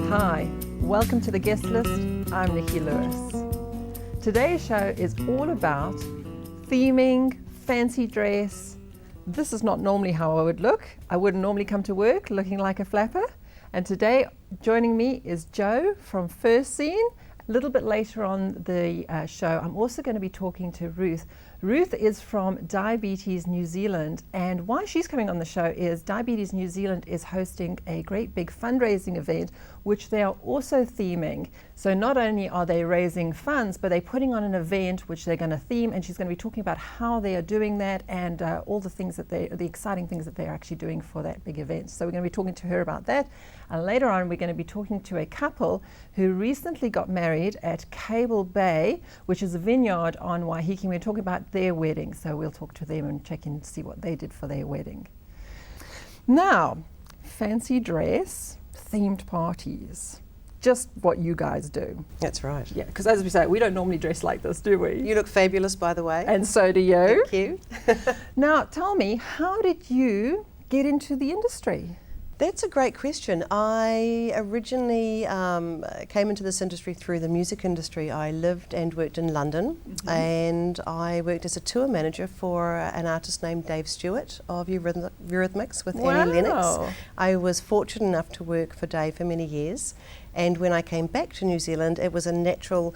Hi, welcome to the guest list. I'm Nicky Luis. Today's show is all about theming, fancy dress. This is not normally how I would look. I wouldn't normally come to work looking like a flapper. And today joining me is Jo from First Scene. A little bit later on the show, I'm also going to be talking to Ruth. Ruth is from Diabetes New Zealand, and why she's coming on the show is Diabetes New Zealand is hosting a great big fundraising event, which they are also theming. So not only are they raising funds, but they're putting on an event which they're going to theme, and she's going to be talking about how they are doing that and all the things that the exciting things that they're actually doing for that big event. So we're going to be talking to her about that. And later on, we're going to be talking to a couple who recently got married at Cable Bay, which is a vineyard on Waiheke. We're talking about their wedding. So we'll talk to them and check in and see what they did for their wedding. Now, fancy dress, themed parties. Just what you guys do. That's right. Yeah, because as we say, we don't normally dress like this, do we? You look fabulous, by the way. And so do you. Thank you. Now, tell me, how did you get into the industry? That's a great question. I originally came into this industry through the music industry. I lived and worked in London, and I worked as a tour manager for an artist named Dave Stewart of Eurythmics with Annie Lennox. I was fortunate enough to work for Dave for many years, and when I came back to New Zealand, it was a natural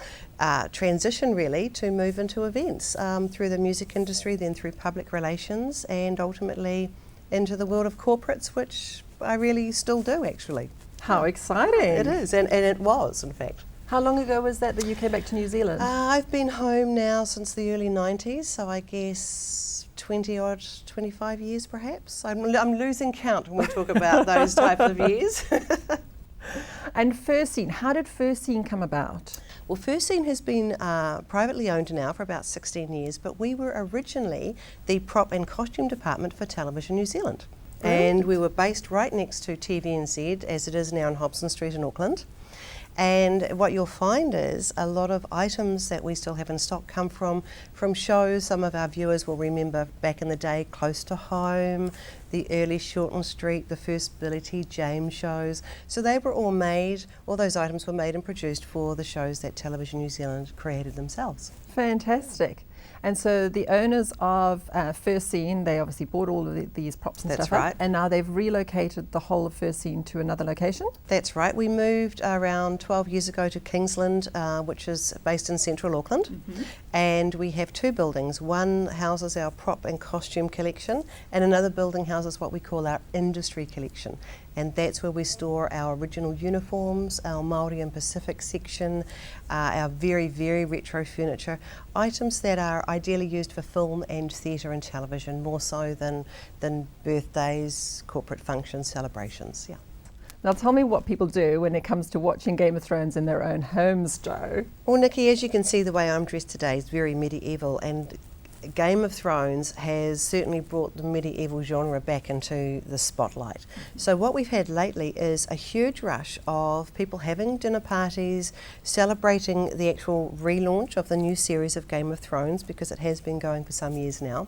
transition really to move into events through the music industry, then through public relations, and ultimately into the world of corporates, which I really still do, actually. How exciting. It is, and it was, in fact. How long ago was that you came back to New Zealand? I've been home now since the early 90s, so I guess 25 years perhaps. I'm losing count when we talk about those types of years. And First Scene, how did First Scene come about? Well, First Scene has been privately owned now for about 16 years, but we were originally the prop and costume department for Television New Zealand. And we were based right next to TVNZ, as it is now on Hobson Street in Auckland. And what you'll find is a lot of items that we still have in stock come from shows. Some of our viewers will remember back in the day, Close to Home, the early Shortland Street, the first Billy T. James shows. So they were all made, all those items were made and produced for the shows that Television New Zealand created themselves. Fantastic. And so the owners of First Scene, they obviously bought all of these props and That's stuff right. up, and now they've relocated the whole of First Scene to another location? That's right. We moved around 12 years ago to Kingsland, which is based in central Auckland, and we have two buildings. One houses our prop and costume collection, and another building houses what we call our industry collection. And that's where we store our original uniforms, our Māori and Pacific section, our very, very retro furniture, items that are ideally used for film and theatre and television, more so than birthdays, corporate functions, celebrations. Yeah. Now tell me what people do when it comes to watching Game of Thrones in their own homes, Jo. Well, Nikki, as you can see, the way I'm dressed today is very medieval, and Game of Thrones has certainly brought the medieval genre back into the spotlight. So what we've had lately is a huge rush of people having dinner parties, celebrating the actual relaunch of the new series of Game of Thrones, because it has been going for some years now,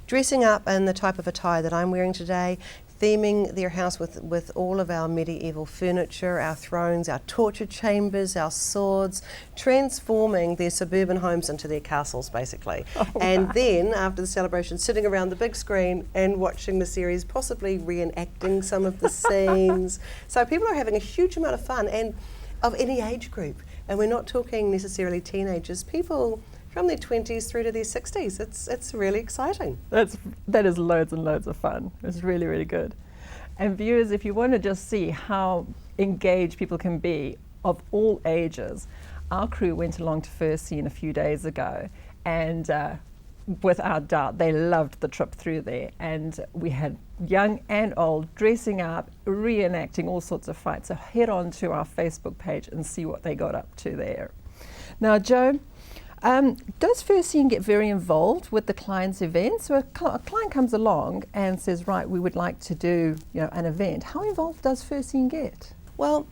dressing up in the type of attire that I'm wearing today, theming their house with all of our medieval furniture, our thrones, our torture chambers, our swords, transforming their suburban homes into their castles, basically. And then, after the celebration, sitting around the big screen and watching the series, possibly reenacting some of the scenes. So people are having a huge amount of fun, and of any age group. And we're not talking necessarily teenagers, people from their 20s through to their 60s. It's really exciting. That is loads and loads of fun. It's really, really good. And viewers, if you want to just see how engaged people can be of all ages, our crew went along to First Scene a few days ago, and without doubt they loved the trip through there. And we had young and old dressing up, reenacting all sorts of fights. So head on to our Facebook page and see what they got up to there. Now, Jo, does First Scene get very involved with the client's events? So a client comes along and says, right, we would like to do an event. How involved does First Scene get? Well,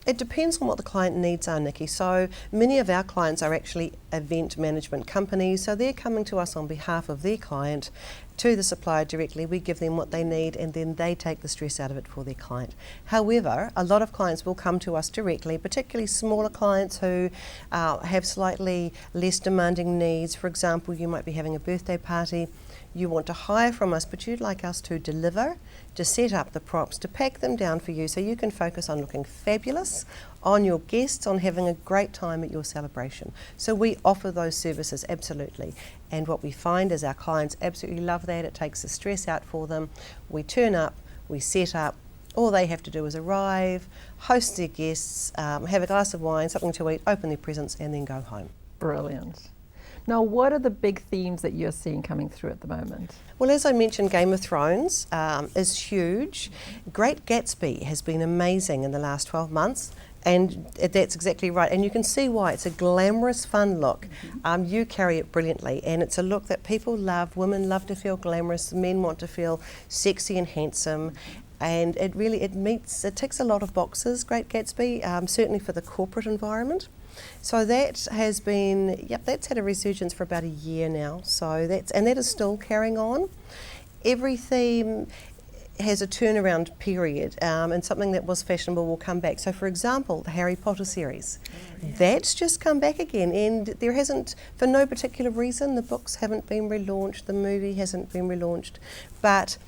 It depends on what the client needs are, Nikki. So many of our clients are actually event management companies, so they're coming to us on behalf of their client to the supplier directly. We give them what they need and then they take the stress out of it for their client. However, a lot of clients will come to us directly, particularly smaller clients who have slightly less demanding needs. For example, you might be having a birthday party. You want to hire from us, but you'd like us to deliver, to set up the props, to pack them down for you so you can focus on looking fabulous, on your guests, on having a great time at your celebration. So we offer those services, absolutely. And what we find is our clients absolutely love that. It takes the stress out for them. We turn up, we set up. All they have to do is arrive, host their guests, have a glass of wine, something to eat, open their presents, and then go home. Brilliant. Now, what are the big themes that you're seeing coming through at the moment? Well, as I mentioned, Game of Thrones is huge. Great Gatsby has been amazing in the last 12 months. And that's exactly right. And you can see why. It's a glamorous, fun look. You carry it brilliantly. And it's a look that people love. Women love to feel glamorous. Men want to feel sexy and handsome. And it ticks a lot of boxes, Great Gatsby, certainly for the corporate environment. So that has been, that's had a resurgence for about a year now. So that is still carrying on. Every theme has a turnaround period, and something that was fashionable will come back. So for example, the Harry Potter series, that's just come back again, and there hasn't, for no particular reason, the books haven't been relaunched, the movie hasn't been relaunched, but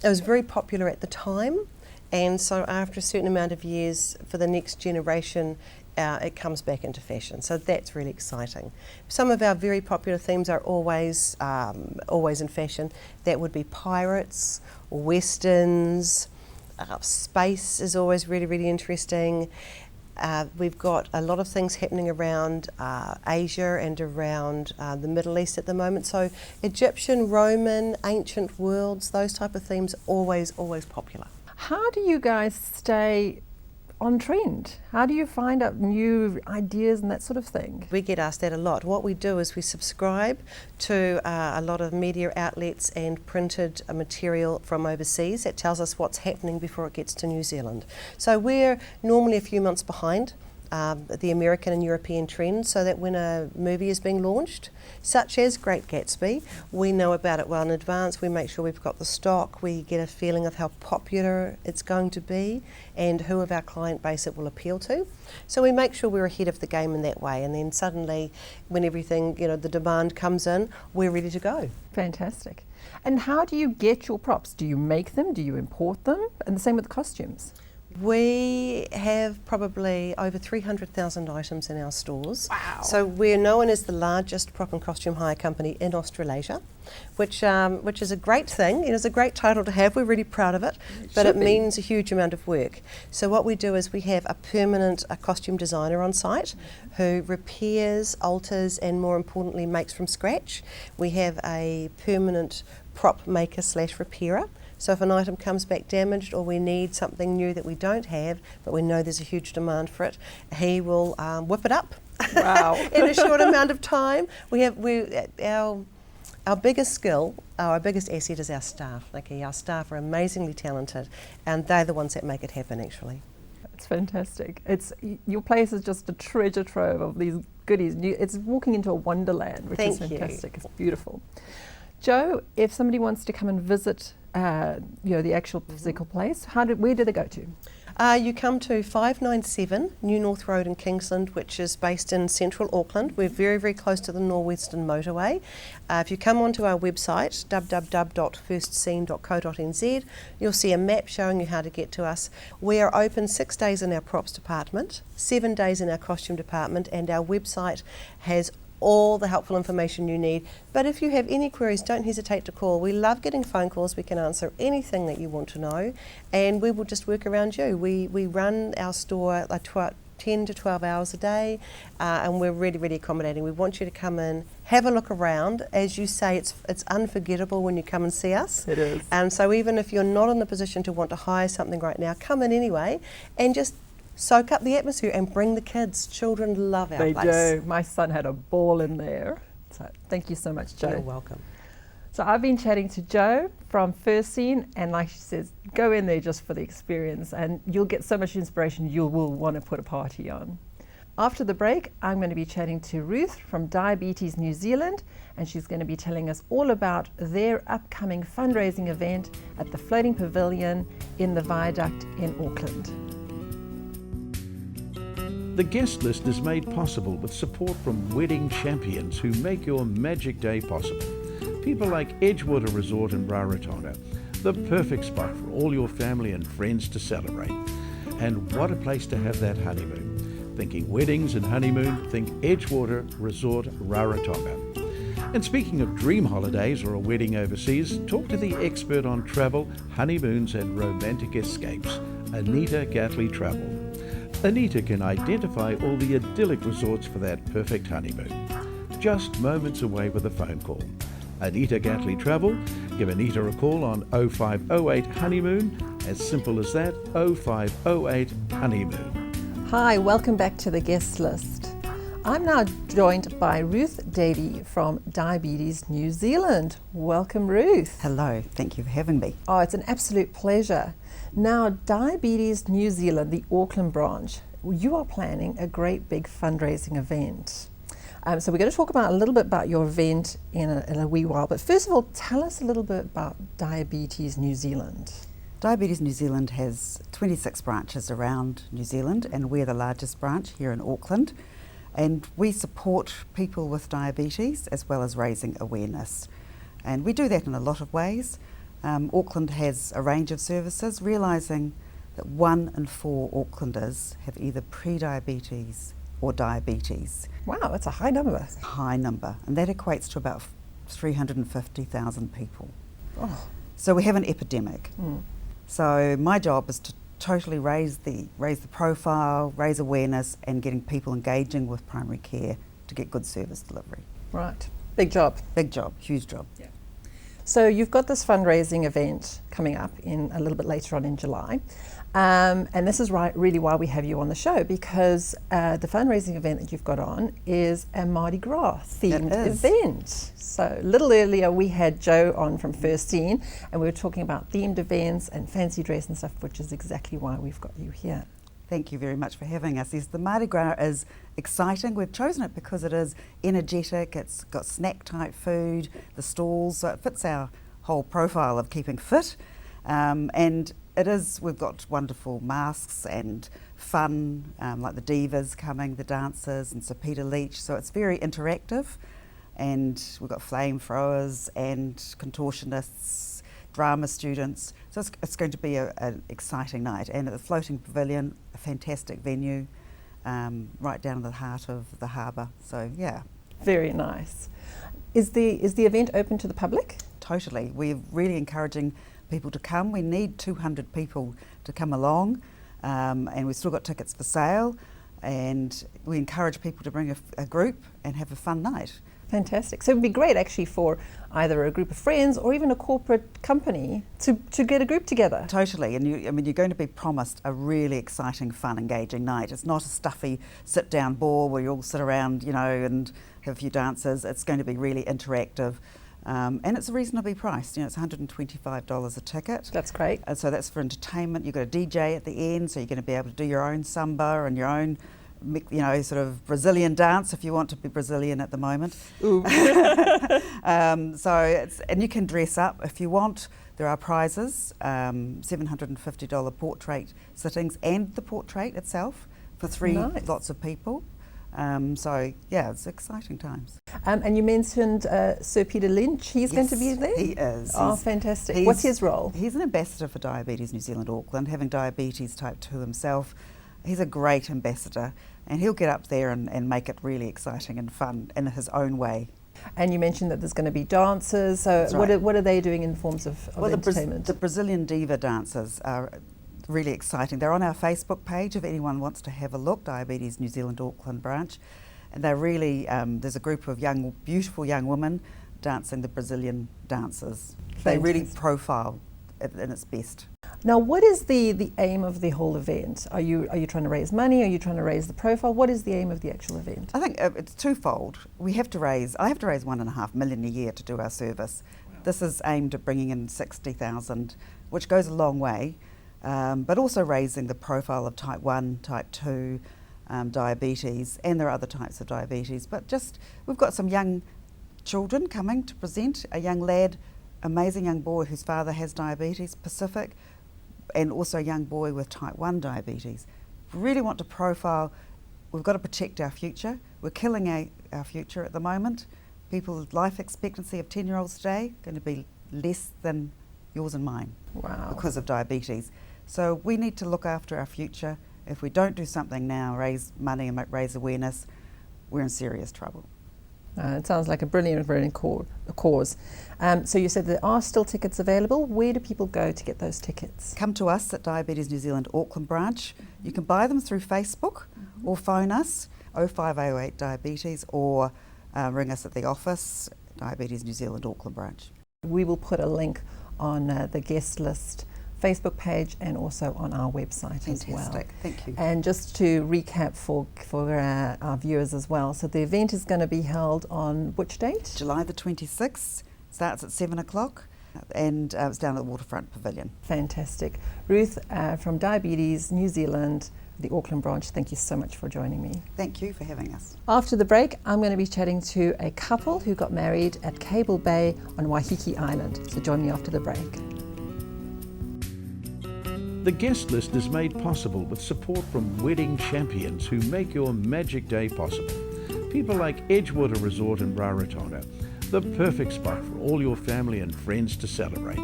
it was very popular at the time, and so after a certain amount of years, for the next generation, it comes back into fashion. So that's really exciting. Some of our very popular themes are always in fashion. That would be pirates, westerns, space is always really, really interesting. We've got a lot of things happening around Asia and around the Middle East at the moment. So Egyptian, Roman, ancient worlds, those type of themes, always popular. How do you guys stay on trend? How do you find out new ideas and that sort of thing? We get asked that a lot. What we do is we subscribe to a lot of media outlets and printed material from overseas that tells us what's happening before it gets to New Zealand. So we're normally a few months behind the American and European trends, so that when a movie is being launched, such as Great Gatsby, we know about it well in advance. We make sure we've got the stock, we get a feeling of how popular it's going to be and who of our client base it will appeal to. So we make sure we're ahead of the game in that way, and then suddenly when everything, the demand comes in, we're ready to go. Fantastic. And how do you get your props? Do you make them? Do you import them? And the same with costumes. We have probably over 300,000 items in our stores. Wow. So we're known as the largest prop and costume hire company in Australasia, which is a great thing. It's a great title to have. We're really proud of it, but it means a huge amount of work. So what we do is we have a permanent costume designer on site who repairs, alters, and more importantly makes from scratch. We have a permanent prop maker / repairer. So if an item comes back damaged or we need something new that we don't have, but we know there's a huge demand for it, he will whip it up. Wow. In a short amount of time. Our biggest skill, our biggest asset is our staff. Our staff are amazingly talented, and they're the ones that make it happen actually. It's fantastic. Your place is just a treasure trove of these goodies. It's walking into a wonderland, which is fantastic. It's beautiful. Jo, if somebody wants to come and visit the actual physical place, where do they go to? You come to 597 New North Road in Kingsland, which is based in central Auckland. We're very, very close to the Norwestern Motorway. If you come onto our website, www.firstscene.co.nz, you'll see a map showing you how to get to us. We are open 6 days in our props department, 7 days in our costume department, and our website has all the helpful information you need. But if you have any queries, don't hesitate to call. We love getting phone calls. We can answer anything that you want to know, and we will just work around you. We run our store 10 to 12 hours a day, and we're really, really accommodating. We want you to come in, have a look around. As you say, it's unforgettable when you come and see us. It is. And so even if you're not in the position to want to hire something right now, come in anyway and just soak up the atmosphere and bring the kids. Children love our place. They do. My son had a ball in there. So thank you so much, Jo. You're welcome. So I've been chatting to Jo from First Scene, and like she says, go in there just for the experience and you'll get so much inspiration you will want to put a party on. After the break, I'm going to be chatting to Ruth from Diabetes New Zealand, and she's going to be telling us all about their upcoming fundraising event at the Floating Pavilion in the Viaduct in Auckland. The guest list is made possible with support from wedding champions who make your magic day possible. People like Edgewater Resort in Rarotonga, the perfect spot for all your family and friends to celebrate. And what a place to have that honeymoon. Thinking weddings and honeymoon, think Edgewater Resort Rarotonga. And speaking of dream holidays or a wedding overseas, talk to the expert on travel, honeymoons and romantic escapes, Anita Gatley Travel. Anita can identify all the idyllic resorts for that perfect honeymoon. Just moments away with a phone call. Anita Gatley Travel. Give Anita a call on 0508 Honeymoon. As simple as that, 0508 Honeymoon. Hi, welcome back to the guest list. I'm now joined by Ruth Davey from Diabetes New Zealand. Welcome, Ruth. Hello, thank you for having me. Oh, it's an absolute pleasure. Now, Diabetes New Zealand, the Auckland branch, you are planning a great big fundraising event. So we're going to talk about a little bit about your event in a wee while. But first of all, tell us a little bit about Diabetes New Zealand. Diabetes New Zealand has 26 branches around New Zealand, and we're the largest branch here in Auckland. And we support people with diabetes as well as raising awareness. And we do that in a lot of ways. Auckland has a range of services, realising that 1 in 4 Aucklanders have either pre-diabetes or diabetes. Wow, that's a high number. High number, and that equates to about 350,000 people. Oh. So we have an epidemic. Mm. So my job is to totally raise the profile, raise awareness, and getting people engaging with primary care to get good service delivery. Right, big job. Big job, huge job. Yeah. So you've got this fundraising event coming up in a little bit later on in July. And this is really why we have you on the show, because the fundraising event that you've got on is a Mardi Gras themed event. So a little earlier we had Jo on from First Scene, and we were talking about themed events and fancy dress and stuff, which is exactly why we've got you here. Thank you very much for having us. Yes, the Mardi Gras is exciting. We've chosen it because it is energetic, it's got snack type food, the stalls, so it fits our whole profile of keeping fit. And we've got wonderful masks and fun, like the divas coming, the dancers, and Sir Peter Leach. So it's very interactive, and we've got flamethrowers and contortionists, drama students. So it's going to be an exciting night. And at the Floating Pavilion, a fantastic venue, right down in the heart of the harbour. So yeah. Very nice. Is the event open to the public? Totally. We're really encouraging people to come. We need 200 people to come along, and we've still got tickets for sale, and we encourage people to bring a group and have a fun night. Fantastic. So it would be great actually for either a group of friends or even a corporate company to get a group together. Totally, and you're going to be promised a really exciting, fun, engaging night. It's not a stuffy sit-down ball where you all sit around, and have a few dances. It's going to be really interactive. And it's reasonably priced. It's $125 a ticket. That's great. And so that's for entertainment. You've got a DJ at the end, so you're going to be able to do your own samba and your own, sort of Brazilian dance if you want to be Brazilian at the moment. Ooh. And you can dress up if you want. There are prizes, $750 portrait sittings and the portrait itself for 3 lots of people. It's exciting times. And you mentioned Sir Peter Lynch. He's going to be there? He is. Oh, fantastic. What's his role? He's an ambassador for Diabetes New Zealand Auckland, having diabetes type 2 himself. He's a great ambassador, and he'll get up there and make it really exciting and fun in his own way. And you mentioned that there's going to be dancers. So what are they doing in forms of entertainment? The Brazilian diva dancers are really exciting. They're on our Facebook page if anyone wants to have a look, Diabetes New Zealand Auckland branch. And they're really, there's a group of beautiful young women dancing the Brazilian dances. Fantastic. They really profile it in its best. Now, what is the aim of the whole event? Are you trying to raise money? Are you trying to raise the profile? What is the aim of the actual event? I think it's twofold. I have to raise $1.5 million a year to do our service. Wow. This is aimed at bringing in 60,000, which goes a long way, but also raising the profile of type 1, type 2 diabetes, and there are other types of diabetes. But just, we've got some young children coming to present, a young lad, amazing young boy whose father has diabetes, Pacific, and also a young boy with type 1 diabetes. We really want to profile, we've got to protect our future. We're killing our future at the moment. People's life expectancy of 10-year-olds today going to be less than yours and mine. Wow. Because of diabetes. So we need to look after our future. If we don't do something now, raise money and raise awareness, we're in serious trouble. It sounds like a brilliant cause. So you said there are still tickets available. Where do people go to get those tickets? Come to us at Diabetes New Zealand Auckland branch. You can buy them through Facebook or phone us 0508 Diabetes or ring us at the office, Diabetes New Zealand Auckland branch. We will put a link on the guest list Facebook page and also on our website as well. Fantastic, thank you. And just to recap for our viewers as well, so the event is going to be held on which date? July the 26th, starts at 7 o'clock and it's down at the Waterfront Pavilion. Fantastic. Ruth from Diabetes New Zealand, the Auckland branch, thank you so much for joining me. Thank you for having us. After the break, I'm going to be chatting to a couple who got married at Cable Bay on Waiheke Island. So join me after the break. The guest list is made possible with support from wedding champions who make your magic day possible. People like Edgewater Resort in Rarotonga, the perfect spot for all your family and friends to celebrate.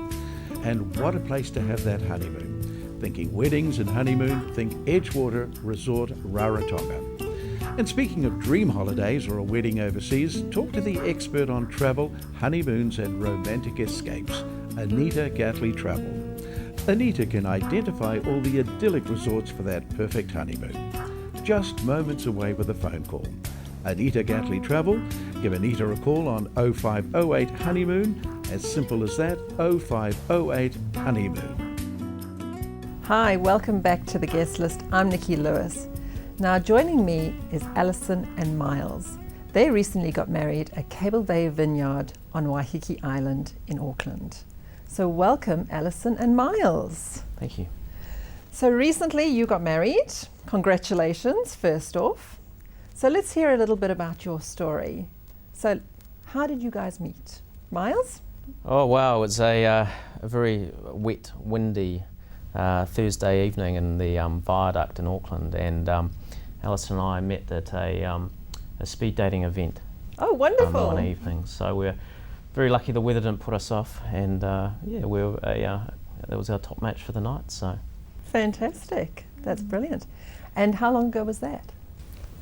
And what a place to have that honeymoon. Thinking weddings and honeymoon, think Edgewater Resort Rarotonga. And speaking of dream holidays or a wedding overseas, talk to the expert on travel, honeymoons and romantic escapes, Anita Gatley Travel. Anita can identify all the idyllic resorts for that perfect honeymoon. Just moments away with a phone call. Anita Gatley Travel. Give Anita a call on 0508 Honeymoon. As simple as that, 0508 Honeymoon. Hi, welcome back to the guest list. I'm Nicky Luis. Now joining me is Alison and Miles. They recently got married at Cable Bay Vineyard on Waiheke Island in Auckland. So welcome, Alison and Miles. Thank you. So recently you got married. Congratulations, first off. So let's hear a little bit about your story. So how did you guys meet? Miles? Oh wow, it was a very wet, windy Thursday evening in the viaduct in Auckland, and Alison and I met at a speed dating event. Oh, wonderful. One evening. So we're very lucky the weather didn't put us off, and that was our top match for the night. So fantastic. That's brilliant. And how long ago was that?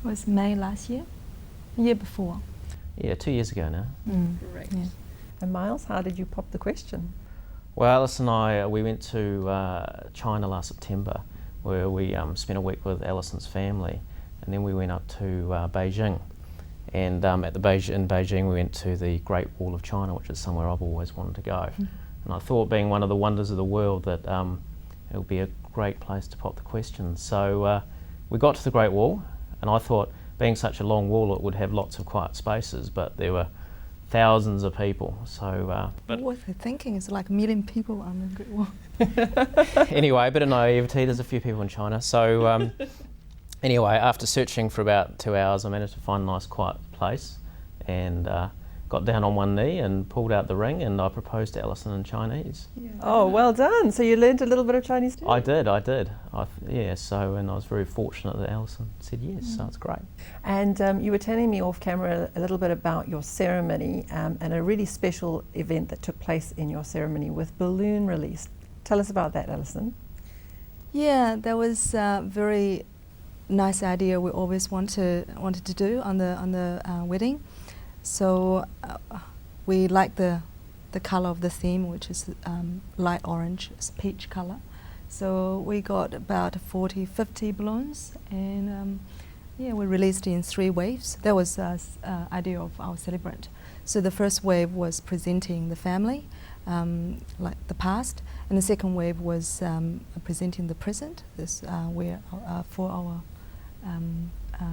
It was May last year, the year before. Yeah, 2 years ago now. Correct. Yeah. And Miles, how did you pop the question? Well, Alice and I, we went to China last September, where we spent a week with Alison's family, and then we went up to Beijing. And in Beijing, we went to the Great Wall of China, which is somewhere I've always wanted to go. And I thought, being one of the wonders of the world, that it would be a great place to pop the question. So we got to the Great Wall, and I thought, being such a long wall, it would have lots of quiet spaces, but there were thousands of people. So, What was I thinking? It's like 1 million people on the Great Wall. Anyway, a bit of naivety, there's a few people in China. So anyway, after searching for about 2 hours, I managed to find a nice quiet place and got down on one knee and pulled out the ring, and I proposed to Alison in Chinese. Yeah. Oh, well done. So you learned a little bit of Chinese too? I did. And I was very fortunate that Alison said yes, so it's great. And you were telling me off camera a little bit about your ceremony and a really special event that took place in your ceremony with balloon release. Tell us about that, Alison. Yeah, that was a very nice idea we always wanted to do on the wedding. So we like the color of the theme, which is light orange, it's peach color. So we got about 40-50 balloons, and we released in 3 waves. That was the idea of our celebrant. So the first wave was presenting the family, like the past, and the second wave was presenting the present. This for our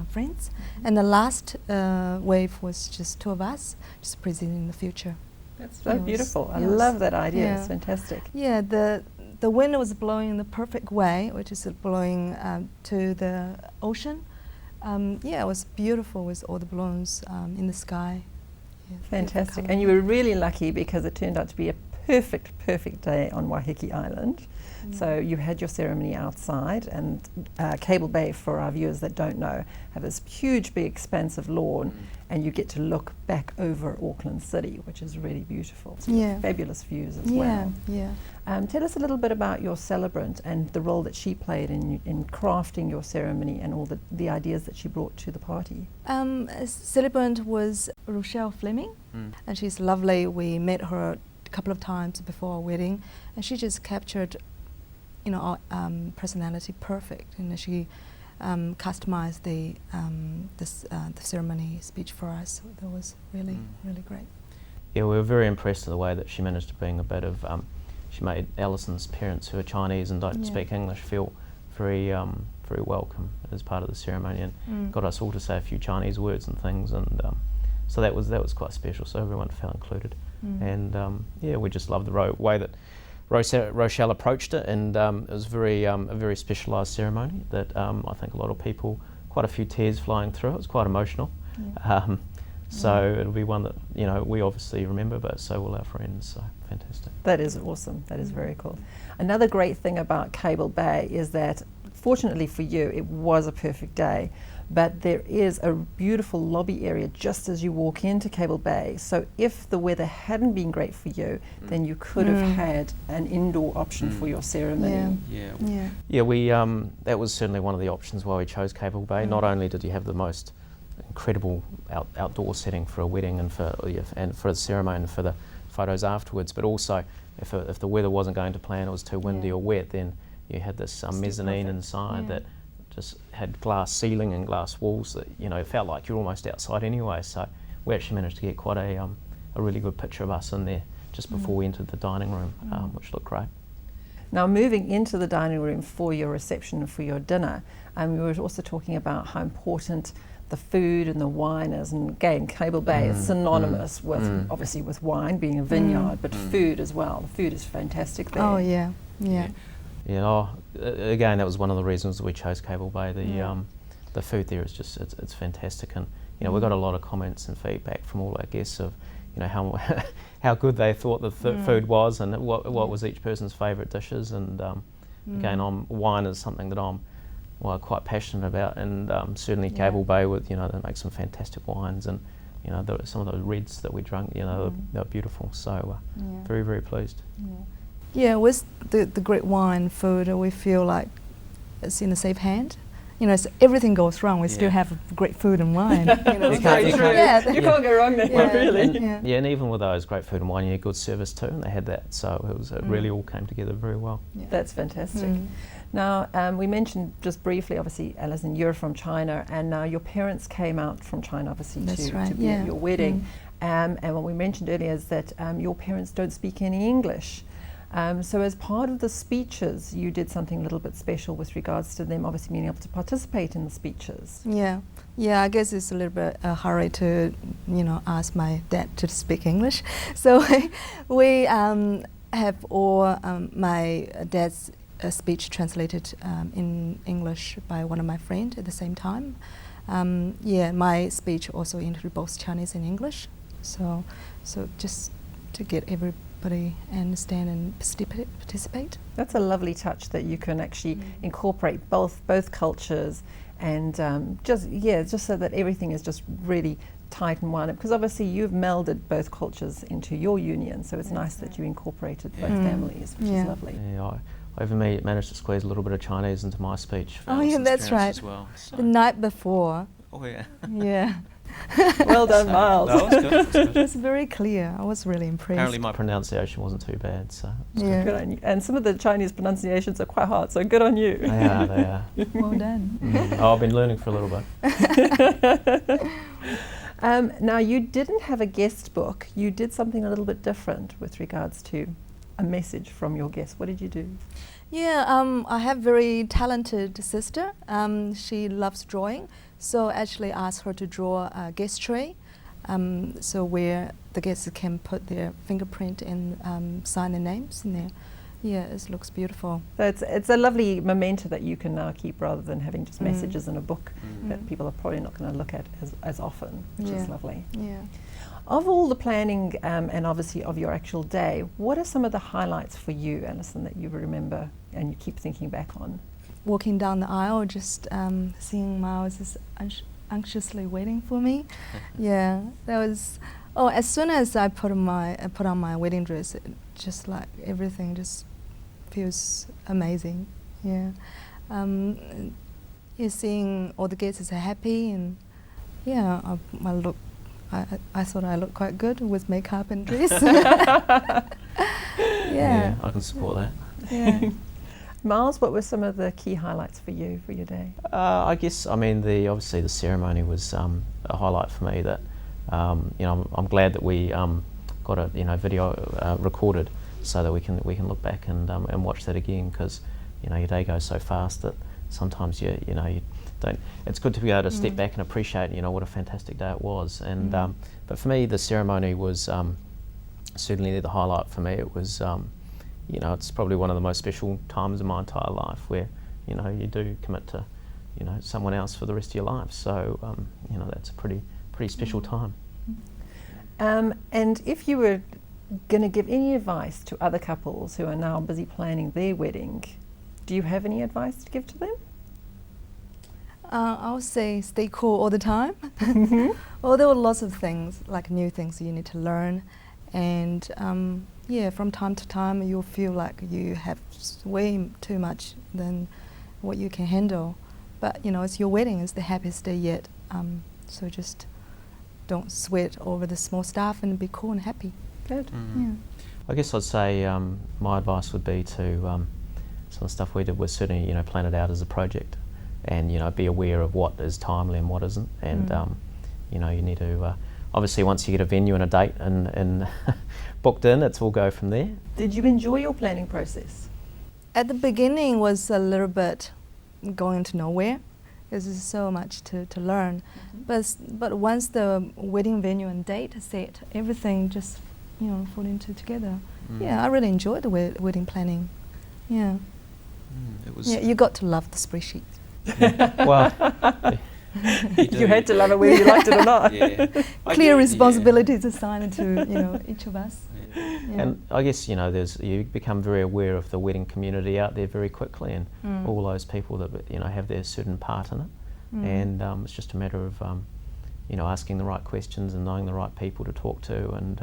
friends, and the last wave was just 2 of us, just presenting the future. That's so It was- beautiful. I it was- love that idea. yeah. It's fantastic. Yeah, the wind was blowing in the perfect way, which is blowing to the ocean. Yeah, it was beautiful with all the balloons in the sky. Yeah, beautiful Fantastic. colour. And you were really lucky because it turned out to be a perfect day on Waiheke Island. So you had your ceremony outside, and Cable Bay, for our viewers that don't know, have this huge big expansive lawn, and you get to look back over Auckland City, which is really beautiful. So Yeah. fabulous views as Yeah, well. yeah. Tell us a little bit about your celebrant and the role that she played in crafting your ceremony and all the ideas that she brought to the party. Celebrant was Rochelle Fleming, and she's lovely. We met her a couple of times before our wedding, and she just captured, our personality perfect. And she customized the ceremony speech for us. So that was really great. Yeah, we were very impressed with the way that she managed to bring a bit of, she made Alison's parents, who are Chinese and don't speak English, feel very welcome as part of the ceremony, and got us all to say a few Chinese words and things, and so that was quite special. So everyone felt included, and we just loved the way that Rochelle approached it, and it was a very specialised ceremony that I think a lot of people, quite a few tears flying through. It was quite emotional. So it'll be one that we obviously remember, but so will our friends. So fantastic. That is awesome. That is very cool. Another great thing about Cable Bay is that, fortunately for you, it was a perfect day, but there is a beautiful lobby area just as you walk into Cable Bay. So if the weather hadn't been great for you, then you could have had an indoor option for your ceremony. Yeah, we that was certainly one of the options why we chose Cable Bay. Not only did you have the most incredible outdoor setting for a wedding and for the ceremony and for the photos afterwards, but also if the weather wasn't going to plan, it was too windy or wet, then you had this mezzanine inside that just had glass ceiling and glass walls that it felt like you're almost outside anyway. So we actually managed to get quite a really good picture of us in there just before we entered the dining room, which looked great. Now, moving into the dining room for your reception and for your dinner, we were also talking about how important the food and the wine is, and again, Cable Bay is synonymous with obviously with wine being a vineyard, but food as well. The food is fantastic there. Oh yeah. Again, that was one of the reasons that we chose Cable Bay. The food there is just it's fantastic, and we got a lot of comments and feedback from all our guests of how good they thought the food was, and what was each person's favourite dishes. And again, wine is something that I'm quite passionate about, and certainly Cable Bay with they make some fantastic wines, and some of those reds that we drank, they're beautiful. So very, very pleased. Yeah, with the great wine food, we feel like it's in a safe hand. So everything goes wrong, we still have great food and wine. You can't go wrong there, really. And even with those great food and wine, you had good service too, and they had that. So it really all came together very well. That's fantastic. Now, we mentioned just briefly, obviously, Alison, you're from China, and now your parents came out from China, obviously, to be at your wedding. And what we mentioned earlier is that your parents don't speak any English. So as part of the speeches, you did something a little bit special with regards to them obviously being able to participate in the speeches. Yeah, I guess it's a little bit a hurry to, ask my dad to speak English. So we have all my dad's speech translated in English by one of my friends at the same time. My speech also included both Chinese and English. So just to get everybody understand and participate. That's a lovely touch that you can actually incorporate both cultures, and just so that everything is just really tight and one, because obviously you've melded both cultures into your union, so it's nice that you incorporated both families, which is lovely. I even managed to squeeze a little bit of Chinese into my speech. That's right. As well, so. The night before. Oh yeah. Yeah. Well done, Miles. No, it was good. It's very clear. I was really impressed. Apparently my pronunciation wasn't too bad, so Good on you. And some of the Chinese pronunciations are quite hard, so good on you. They are. Well done. I've been learning for a little bit. Now, you didn't have a guest book. You did something a little bit different with regards to a message from your guest. What did you do? Yeah, I have a very talented sister. She loves drawing, so I actually asked her to draw a guest tray so where the guests can put their fingerprint and sign their names in there. Yeah, it looks beautiful. So it's a lovely memento that you can now keep rather than having just messages in a book that people are probably not going to look at as often, which is lovely. Yeah. Of all the planning and obviously of your actual day, what are some of the highlights for you, Alison, that you remember and you keep thinking back on? Walking down the aisle, just seeing Miles is anxiously waiting for me. Yeah, that was. Oh, as soon as I put on my wedding dress, it just like everything just feels amazing. Yeah, yeah, seeing all the guests are happy, and yeah, I look. I thought I looked quite good with makeup and dress. Yeah, I can support that. Yeah. Miles, what were some of the key highlights for you for your day? I guess, I mean, obviously the ceremony was a highlight for me. That you know, I'm glad that we got a video recorded so that we can look back and watch that again, because your day goes so fast that sometimes you don't. It's good to be able to step back and appreciate what a fantastic day it was. And but for me, the ceremony was certainly the highlight for me. It was it's probably one of the most special times of my entire life, where you do commit to someone else for the rest of your life. So that's a pretty special time. And if you were going to give any advice to other couples who are now busy planning their wedding, do you have any advice to give to them? I would say stay cool all the time. Well, there were lots of things, like new things you need to learn, and yeah, from time to time you'll feel like you have way too much than what you can handle. But it's your wedding, it's the happiest day yet. So just don't sweat over the small stuff and be cool and happy. Good. Yeah. I guess I'd say my advice would be to some of the stuff we did was certainly plan it out as a project, and be aware of what is timely and what isn't. And you need to obviously, once you get a venue and a date and booked in, it's all go from there. Did you enjoy your planning process? At the beginning was a little bit going to nowhere. There's so much to learn. But once the wedding venue and date is set, everything just fall into together. Yeah, I really enjoyed the wedding planning. Yeah. It was. Yeah, you got to love the spreadsheet. Well, you had to love it whether you liked it or not. Yeah. Clear responsibilities assigned to each of us. Yeah. And I guess you become very aware of the wedding community out there very quickly, and all those people that have their certain part in it. And it's just a matter of asking the right questions and knowing the right people to talk to, and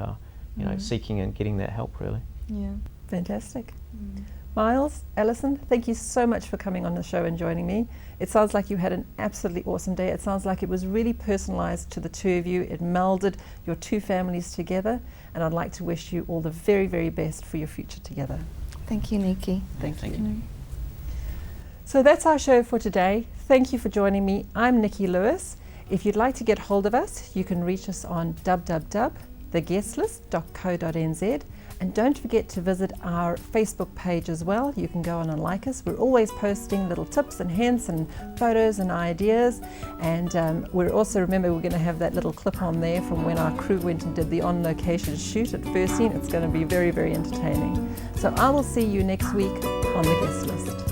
seeking and getting that help, really. Yeah. Fantastic. Miles, Alison, thank you so much for coming on the show and joining me. It sounds like you had an absolutely awesome day. It sounds like it was really personalised to the two of you. It melded your two families together, and I'd like to wish you all the very, very best for your future together. Thank you, Nikki. Thank you. So that's our show for today. Thank you for joining me. I'm Nicky Luis. If you'd like to get hold of us, you can reach us on www.theguestlist.co.nz. And don't forget to visit our Facebook page as well. You can go on and like us. We're always posting little tips and hints and photos and ideas. And we're also, remember, we're going to have that little clip on there from when our crew went and did the on-location shoot at First Scene. It's going to be very, very entertaining. So I will see you next week on The Guest List.